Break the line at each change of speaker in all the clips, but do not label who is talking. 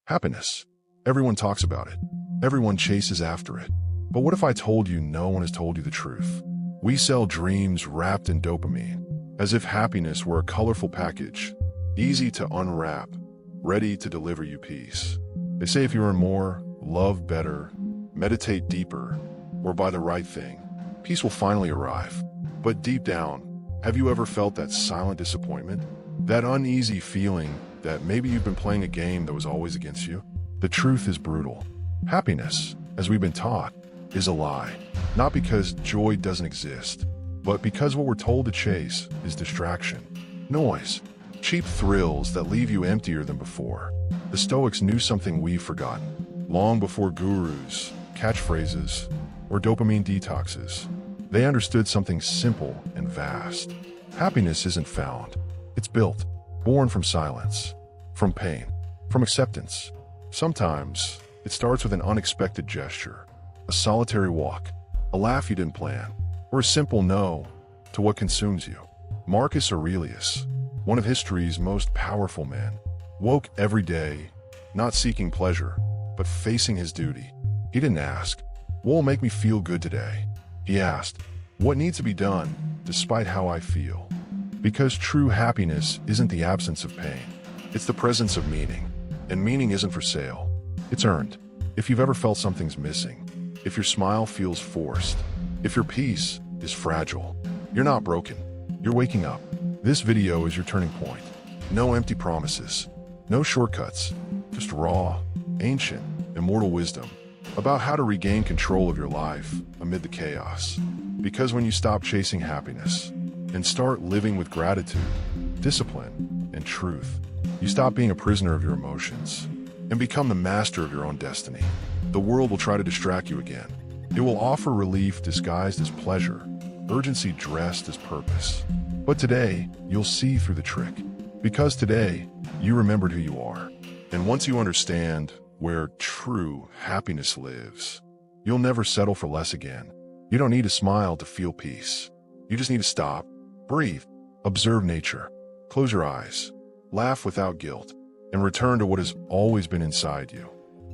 Happiness. Everyone talks about it. Everyone chases after it. But what if I told you no one has told you the truth? We sell dreams wrapped in dopamine, as if happiness were a colorful package, easy to unwrap, ready to deliver you peace. They say if you earn more, love better, meditate deeper, or buy the right thing, peace will finally arrive. But deep down, have you ever felt that silent disappointment? That uneasy feeling that maybe you've been playing a game that was always against you? The truth is brutal. Happiness, as we've been taught, is a lie. Not because joy doesn't exist, but because what we're told to chase is distraction, noise, cheap thrills that leave you emptier than before. The Stoics knew something we've forgotten. Long before gurus, catchphrases, or dopamine detoxes, they understood something simple and vast. Happiness isn't found. It's built, born from silence, from pain, from acceptance. Sometimes it starts with an unexpected gesture, a solitary walk, a laugh you didn't plan, or a simple no to what consumes you. Marcus Aurelius, one of history's most powerful men, woke every day, not seeking pleasure, but facing his duty. He didn't ask, "What will make me feel good today?" He asked, "What needs to be done despite how I feel?" Because true happiness isn't the absence of pain. It's the presence of meaning. And meaning isn't for sale. It's earned. If you've ever felt something's missing, if your smile feels forced, if your peace is fragile, you're not broken. You're waking up. This video is your turning point. No empty promises. No shortcuts. Just raw, ancient, immortal wisdom about how to regain control of your life amid the chaos. Because when you stop chasing happiness and start living with gratitude, discipline, and truth, you stop being a prisoner of your emotions and become the master of your own destiny. The world will try to distract you again. It will offer relief disguised as pleasure, urgency dressed as purpose. But today, you'll see through the trick. Because today, you remembered who you are. And once you understand where true happiness lives, you'll never settle for less again. You don't need to smile to feel peace. You just need to stop, breathe, observe nature, close your eyes, laugh without guilt, and return to what has always been inside you.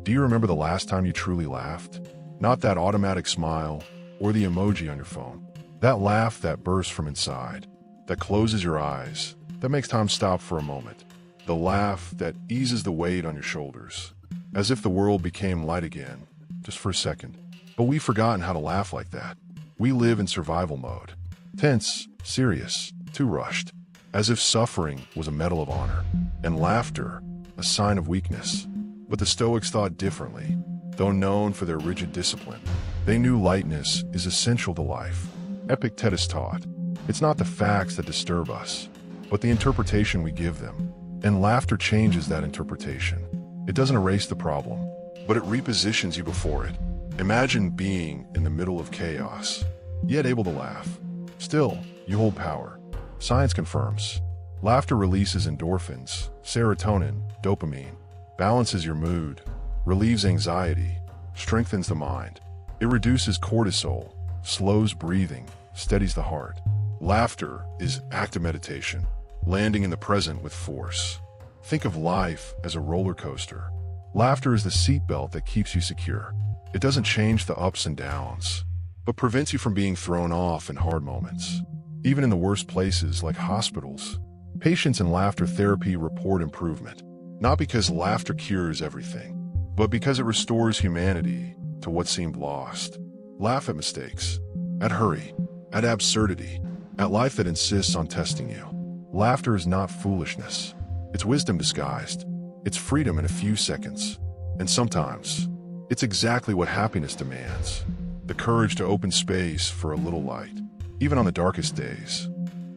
Do you remember the last time you truly laughed? Not that automatic smile or the emoji on your phone. That laugh that bursts from inside, that closes your eyes, that makes time stop for a moment. The laugh that eases the weight on your shoulders, as if the world became light again, just for a second. But we've forgotten how to laugh like that. We live in survival mode. Tense, serious, too rushed, as if suffering was a medal of honor, and laughter a sign of weakness. But the Stoics thought differently. Though known for their rigid discipline, they knew lightness is essential to life. Epictetus taught, it's not the facts that disturb us, but the interpretation we give them. And laughter changes that interpretation. It doesn't erase the problem, but it repositions you before it. Imagine being in the middle of chaos, yet able to laugh. Still, you hold power. Science confirms. Laughter releases endorphins, serotonin, dopamine, balances your mood, relieves anxiety, strengthens the mind. It reduces cortisol, slows breathing, steadies the heart. Laughter is active meditation, landing in the present with force. Think of life as a roller coaster. Laughter is the seatbelt that keeps you secure. It doesn't change the ups and downs, but prevents you from being thrown off in hard moments. Even in the worst places like hospitals, patients in laughter therapy report improvement. Not because laughter cures everything, but because it restores humanity to what seemed lost. Laugh at mistakes, at hurry, at absurdity, at life that insists on testing you. Laughter is not foolishness. It's wisdom disguised. It's freedom in a few seconds. And sometimes, it's exactly what happiness demands. The courage to open space for a little light, even on the darkest days.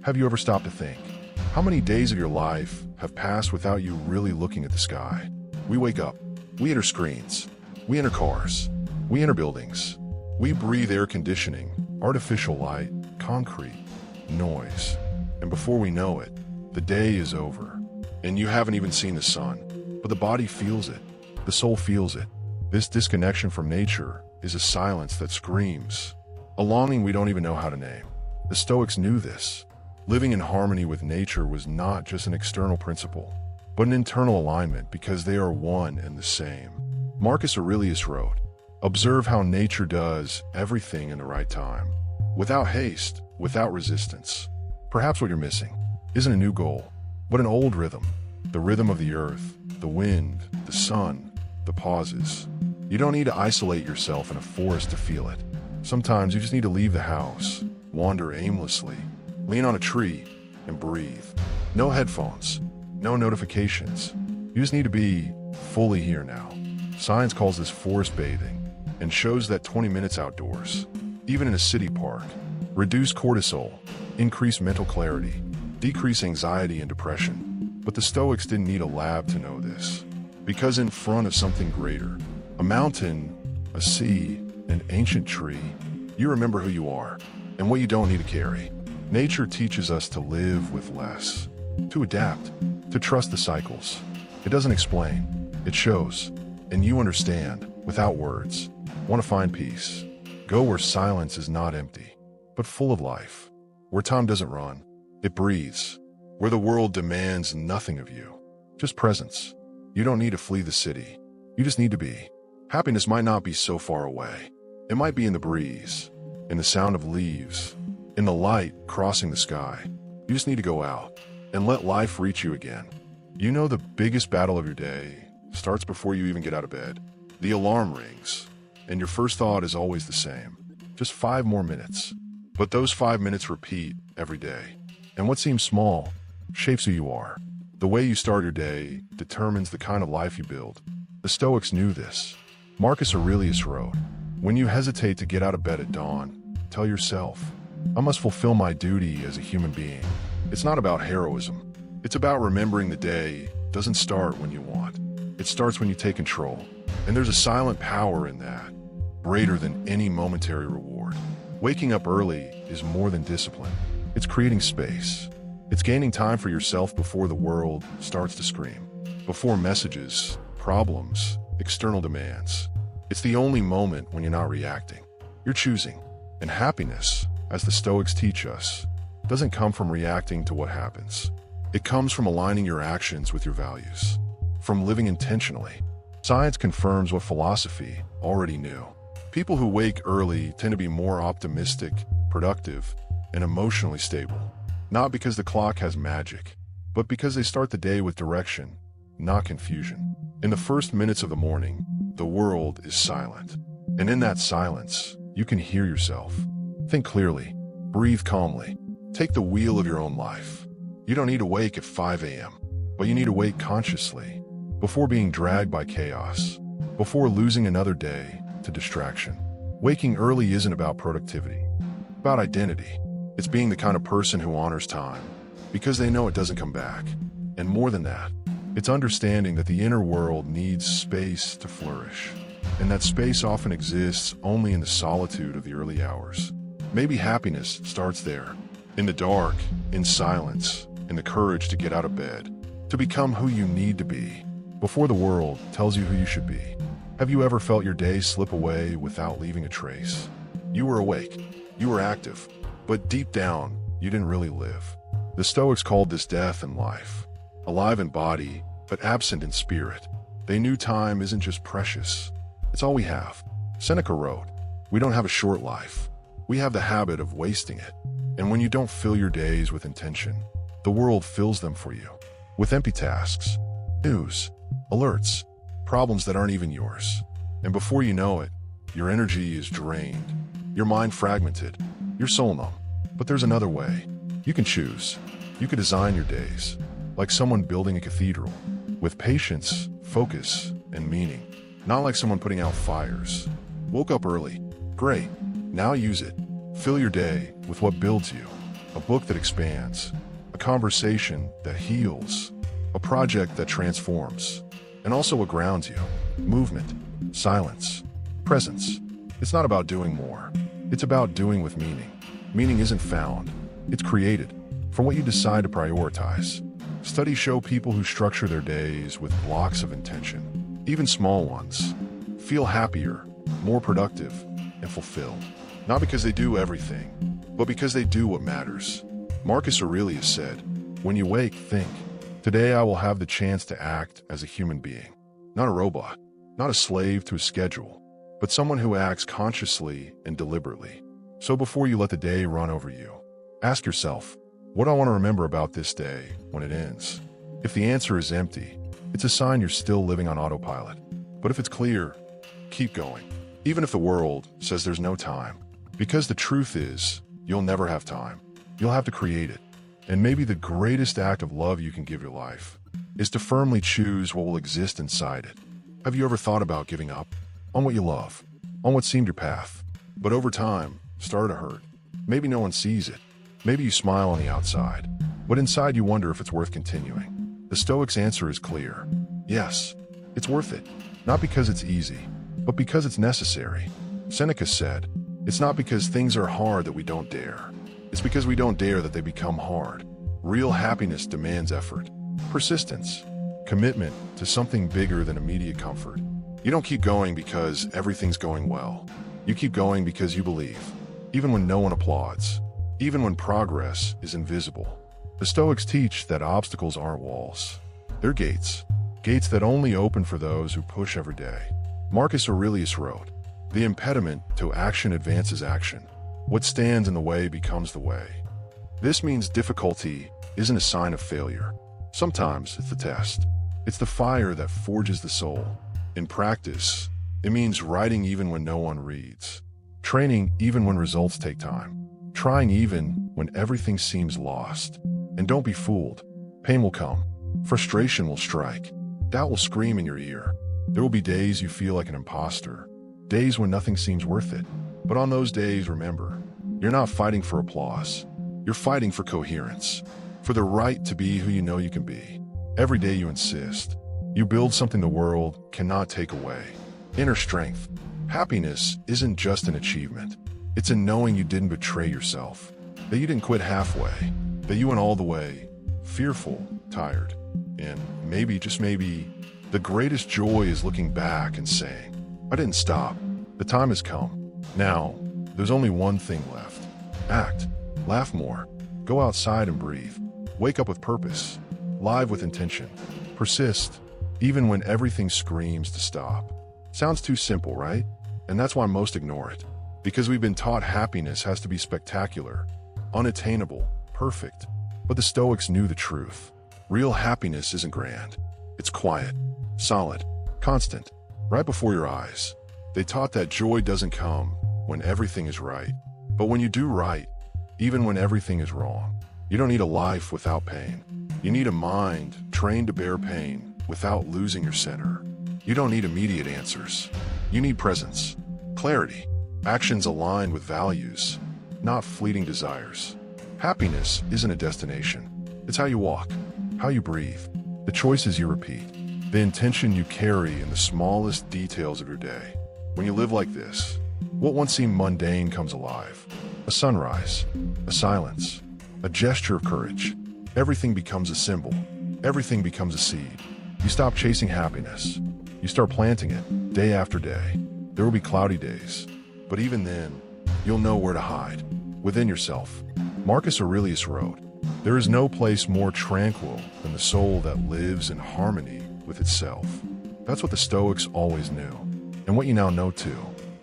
Have you ever stopped to think? How many days of your life have passed without you really looking at the sky? We wake up, we enter screens, we enter cars, we enter buildings. We breathe air conditioning, artificial light, concrete, noise. And before we know it, the day is over. And you haven't even seen the sun, but the body feels it, the soul feels it. This disconnection from nature is a silence that screams, a longing we don't even know how to name. The Stoics knew this. Living in harmony with nature was not just an external principle. but an internal alignment because they are one and the same. Marcus Aurelius wrote, "Observe how nature does everything in the right time, without haste, without resistance." Perhaps what you're missing isn't a new goal, but an old rhythm, the rhythm of the earth, the wind, the sun, the pauses. You don't need to isolate yourself in a forest to feel it. Sometimes you just need to leave the house, wander aimlessly, lean on a tree, and breathe. No headphones, no notifications. You just need to be fully here now. Science calls this forest bathing and shows that 20 minutes outdoors, even in a city park, reduce cortisol, increase mental clarity, decrease anxiety and depression. But the Stoics didn't need a lab to know this, because in front of something greater, a mountain, a sea, an ancient tree, you remember who you are and what you don't need to carry. Nature teaches us to live with less, to adapt, to trust the cycles. It doesn't explain, it shows, and you understand without words. Want to find peace? Go where silence is not empty, but full of life, where time doesn't run, it breathes, where the world demands nothing of you, just presence. You don't need to flee the city, you just need to be. Happiness might not be so far away. It might be in the breeze, in the sound of leaves, in the light crossing the sky. You just need to go out and let life reach you again. You know the biggest battle of your day starts before you even get out of bed. The alarm rings, and your first thought is always the same. Just 5 more minutes. But those 5 minutes repeat every day. And what seems small shapes who you are. The way you start your day determines the kind of life you build. The Stoics knew this. Marcus Aurelius wrote, "When you hesitate to get out of bed at dawn, tell yourself, I must fulfill my duty as a human being." It's not about heroism. It's about remembering the day doesn't start when you want. It starts when you take control. And there's a silent power in that, greater than any momentary reward. Waking up early is more than discipline. It's creating space. It's gaining time for yourself before the world starts to scream, before messages, problems, external demands. It's the only moment when you're not reacting. You're choosing. And happiness, as the Stoics teach us, doesn't come from reacting to what happens. It comes from aligning your actions with your values, from living intentionally. Science confirms what philosophy already knew. People who wake early tend to be more optimistic, productive, and emotionally stable. Not because the clock has magic, but because they start the day with direction, not confusion. In the first minutes of the morning, the world is silent. And in that silence, you can hear yourself. Think clearly, breathe calmly, take the wheel of your own life. You don't need to wake at 5 a.m., but you need to wake consciously, before being dragged by chaos, before losing another day to distraction. Waking early isn't about productivity, it's about identity. It's being the kind of person who honors time, because they know it doesn't come back. And more than that, it's understanding that the inner world needs space to flourish, and that space often exists only in the solitude of the early hours. Maybe happiness starts there, in the dark, in silence, in the courage to get out of bed, to become who you need to be, before the world tells you who you should be. Have you ever felt your day slip away without leaving a trace? You were awake, you were active, but deep down, you didn't really live. The Stoics called this death in life, alive in body, but absent in spirit. They knew time isn't just precious, it's all we have. Seneca wrote, "We don't have a short life. We have the habit of wasting it." And when you don't fill your days with intention, the world fills them for you, with empty tasks, news, alerts, problems that aren't even yours. And before you know it, your energy is drained, your mind fragmented, your soul numb. But there's another way. You can choose. You can design your days, like someone building a cathedral, with patience, focus, and meaning. Not like someone putting out fires. Woke up early. Great. Now use it. Fill your day with what builds you. A book that expands. A conversation that heals. A project that transforms. And also what grounds you. Movement. Silence. Presence. It's not about doing more. It's about doing with meaning. Meaning isn't found. It's created from what you decide to prioritize. Studies show people who structure their days with blocks of intention, even small ones, feel happier, more productive, and fulfilled. Not because they do everything, but because they do what matters. Marcus Aurelius said, "When you wake, think. Today I will have the chance to act as a human being, not a robot, not a slave to a schedule, but someone who acts consciously and deliberately. So before you let the day run over you, ask yourself, what do I want to remember about this day when it ends? If the answer is empty, it's a sign you're still living on autopilot. But if it's clear, keep going. Even if the world says there's no time. Because the truth is, you'll never have time. You'll have to create it. And maybe the greatest act of love you can give your life is to firmly choose what will exist inside it. Have you ever thought about giving up on what you love, on what seemed your path, but over time started to hurt? Maybe no one sees it. Maybe you smile on the outside, but inside you wonder if it's worth continuing. The Stoics' answer is clear. Yes, it's worth it. Not because it's easy, but because it's necessary. Seneca said, "It's not because things are hard that we don't dare. It's because we don't dare that they become hard." Real happiness demands effort, persistence, commitment to something bigger than immediate comfort. You don't keep going because everything's going well. You keep going because you believe, even when no one applauds, even when progress is invisible. The Stoics teach that obstacles aren't walls. They're gates. Gates that only open for those who push every day. Marcus Aurelius wrote, "The impediment to action advances action. What stands in the way becomes the way." This means difficulty isn't a sign of failure. Sometimes it's the test. It's the fire that forges the soul. In practice, it means writing even when no one reads. Training even when results take time. Trying even when everything seems lost. And don't be fooled. Pain will come. Frustration will strike. Doubt will scream in your ear. There will be days you feel like an imposter. Days when nothing seems worth it. But on those days, remember, you're not fighting for applause. You're fighting for coherence. For the right to be who you know you can be. Every day you insist. You build something the world cannot take away. Inner strength. Happiness isn't just an achievement. It's in knowing you didn't betray yourself. That you didn't quit halfway. That you went all the way. Fearful, tired. And maybe, just maybe, the greatest joy is looking back and saying, "I didn't stop. The time has come. Now, there's only one thing left. Act. Laugh more. Go outside and breathe. Wake up with purpose. Live with intention. Persist, even when everything screams to stop." Sounds too simple, right? And that's why most ignore it. Because we've been taught happiness has to be spectacular, unattainable, perfect. But the Stoics knew the truth. Real happiness isn't grand. It's quiet, solid, constant, right before your eyes. They taught that joy doesn't come when everything is right, but when you do right, even when everything is wrong. You don't need a life without pain. You need a mind trained to bear pain without losing your center. You don't need immediate answers. You need presence, clarity, actions aligned with values, not fleeting desires. Happiness isn't a destination. It's how you walk, how you breathe, the choices you repeat, the intention you carry in the smallest details of your day. When you live like this, what once seemed mundane comes alive. A sunrise, a silence, a gesture of courage. Everything becomes a symbol. Everything becomes a seed. You stop chasing happiness. You start planting it day after day. There will be cloudy days, but even then, you'll know where to hide, within yourself. Marcus Aurelius wrote, "There is no place more tranquil than the soul that lives in harmony with itself." That's what the Stoics always knew, and what you now know too.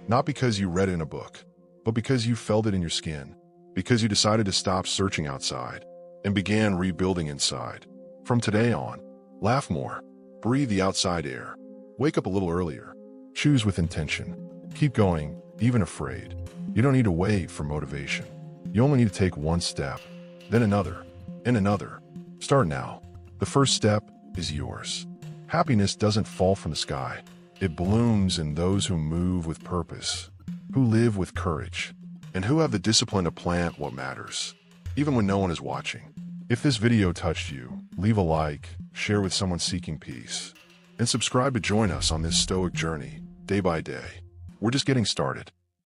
Not because you read it in a book, but because you felt it in your skin, because you decided to stop searching outside and began rebuilding inside. From today on, laugh more, breathe the outside air, wake up a little earlier, choose with intention, keep going, even afraid. You don't need to wait for motivation. You only need to take one step, then another, and another. Start now. The first step is yours. Happiness doesn't fall from the sky. It blooms in those who move with purpose, who live with courage, and who have the discipline to plant what matters, even when no one is watching. If this video touched you, leave a like, share with someone seeking peace, and subscribe to join us on this Stoic journey, day by day. We're just getting started.